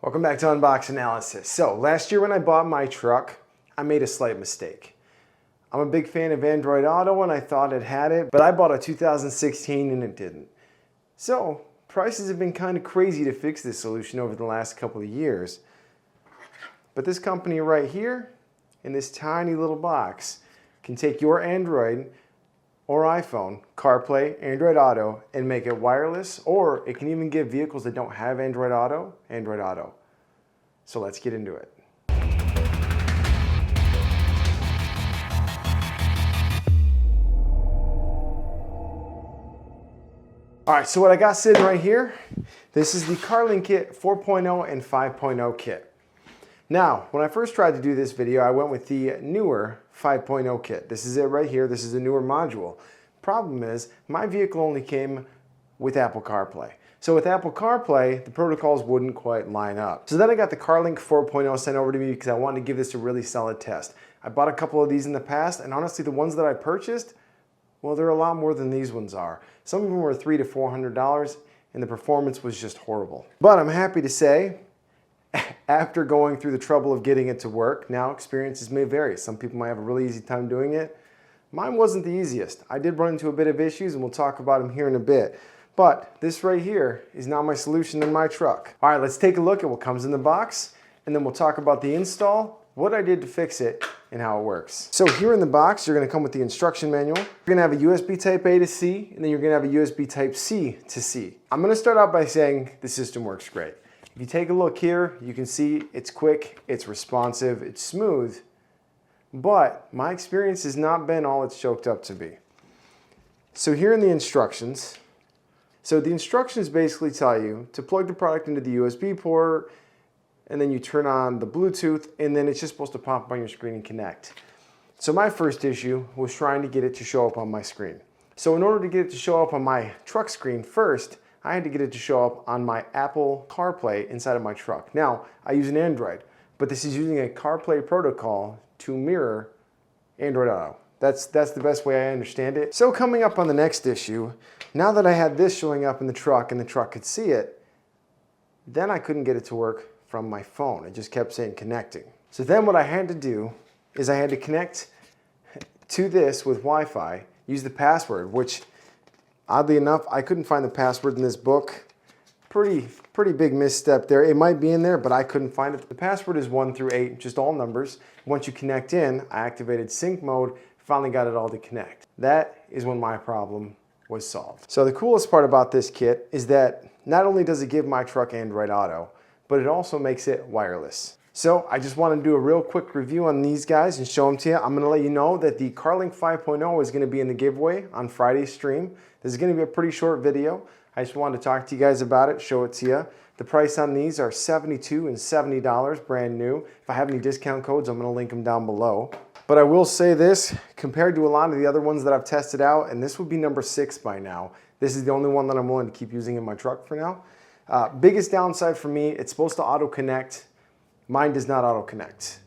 Welcome back to Unbox Analysis. So last year when I bought my truck, I made a slight mistake. I'm a big fan of Android Auto and I thought it had it, but I bought a 2016 and it didn't. So prices have been kind of crazy to fix this solution over the last couple of years. But this company right here, in this tiny little box, can take your Android or iPhone, CarPlay, Android Auto, and make it wireless, or it can even give vehicles that don't have Android Auto, Android Auto. So let's get into it. All right, so what I got sitting right here, this is the Carlinkit 4.0 and 5.0 kit. Now, when I first tried to do this video, I went with the newer 5.0 kit. This is it right here. This is a newer module. Problem is, my vehicle only came with Apple CarPlay. So with Apple CarPlay, the protocols wouldn't quite line up. So then I got the Carlink 4.0 sent over to me because I wanted to give this a really solid test. I bought a couple of these in the past, and honestly, the ones that I purchased, well, they're a lot more than these ones are. Some of them were $300 to $400, and the performance was just horrible. But I'm happy to say, after going through the trouble of getting it to work, now experiences may vary. Some people might have a really easy time doing it. Mine wasn't the easiest. I did run into a bit of issues, and we'll talk about them here in a bit. But this right here is now my solution in my truck. All right, let's take a look at what comes in the box, and then we'll talk about the install, what I did to fix it, and how it works. So here in the box, you're gonna come with the instruction manual. You're gonna have a USB type A to C, and then you're gonna have a USB type C to C. I'm gonna start out by saying the system works great. If you take a look here, you can see it's quick, it's responsive, it's smooth, but my experience has not been all it's choked up to be. So here in the instructions, the instructions basically tell you to plug the product into the USB port, and then you turn on the Bluetooth, and then it's just supposed to pop up on your screen and connect. So my first issue was trying to get it to show up on my screen. So in order to get it to show up on my truck screen first, I had to get it to show up on my Apple CarPlay inside of my truck. Now, I use an Android, but this is using a CarPlay protocol to mirror Android Auto. That's the best way I understand it. So coming up on the next issue, now that I had this showing up in the truck and the truck could see it, then I couldn't get it to work from my phone. It just kept saying connecting. So then what I had to do is I had to connect to this with Wi-Fi, use the password, which oddly enough, I couldn't find the password in this book. Pretty big misstep there. It might be in there, but I couldn't find it. The password is 1 through 8, just all numbers. Once you connect in, I activated sync mode, finally got it all to connect. That is when my problem was solved. So the coolest part about this kit is that not only does it give my truck Android Auto, but it also makes it wireless. So I just want to do a real quick review on these guys and show them to you. I'm going to let you know that the Carlink 5.0 is going to be in the giveaway on Friday's stream. This is going to be a pretty short video. I just wanted to talk to you guys about it, show it to you. The price on these are $72 and $70, brand new. If I have any discount codes, I'm going to link them down below. But I will say this, compared to a lot of the other ones that I've tested out, and this would be number 6 by now, this is the only one that I'm willing to keep using in my truck for now. Biggest downside for me, it's supposed to auto-connect. Mine does not auto-connect.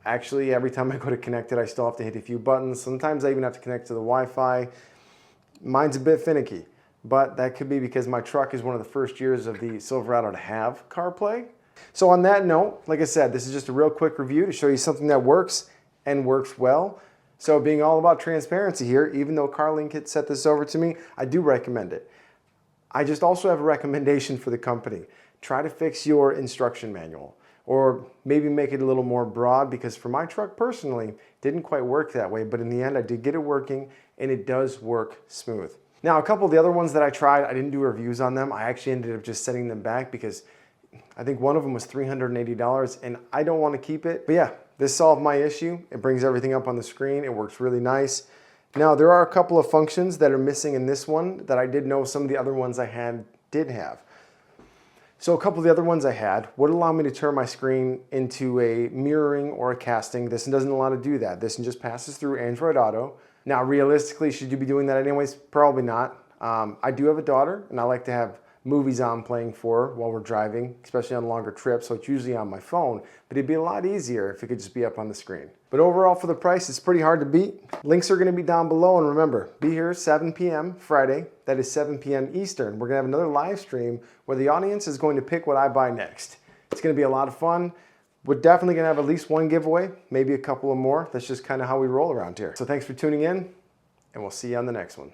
Actually, every time I go to connect it, I still have to hit a few buttons. Sometimes I even have to connect to the Wi-Fi. Mine's a bit finicky. But that could be because my truck is one of the first years of the Silverado to have CarPlay. So on that note, like I said, this is just a real quick review to show you something that works and works well. So being all about transparency here, even though Carlinkit set this over to me, I do recommend it. I just also have a recommendation for the company. Try to fix your instruction manual, or maybe make it a little more broad, because for my truck personally, it didn't quite work that way, but in the end I did get it working, and it does work smooth. Now, a couple of the other ones that I tried, I didn't do reviews on them. I actually ended up just sending them back because I think one of them was $380 and I don't want to keep it. But yeah, this solved my issue. It brings everything up on the screen. It works really nice. Now, there are a couple of functions that are missing in this one that I did know some of the other ones I had did have. So a couple of the other ones I had would allow me to turn my screen into a mirroring or a casting. This one doesn't allow to do that. This one just passes through Android Auto. Now, realistically, should you be doing that anyways? Probably not. I do have a daughter, and I like to have movies on playing for her while we're driving, especially on longer trips, so it's usually on my phone, but it'd be a lot easier if it could just be up on the screen. But overall, for the price, it's pretty hard to beat. Links are gonna be down below, and remember, be here 7 p.m. Friday, that is 7 p.m. Eastern. We're gonna have another live stream where the audience is going to pick what I buy next. It's going to be a lot of fun. We're definitely going to have at least one giveaway, maybe a couple of more. That's just kind of how we roll around here. So thanks for tuning in, and we'll see you on the next one.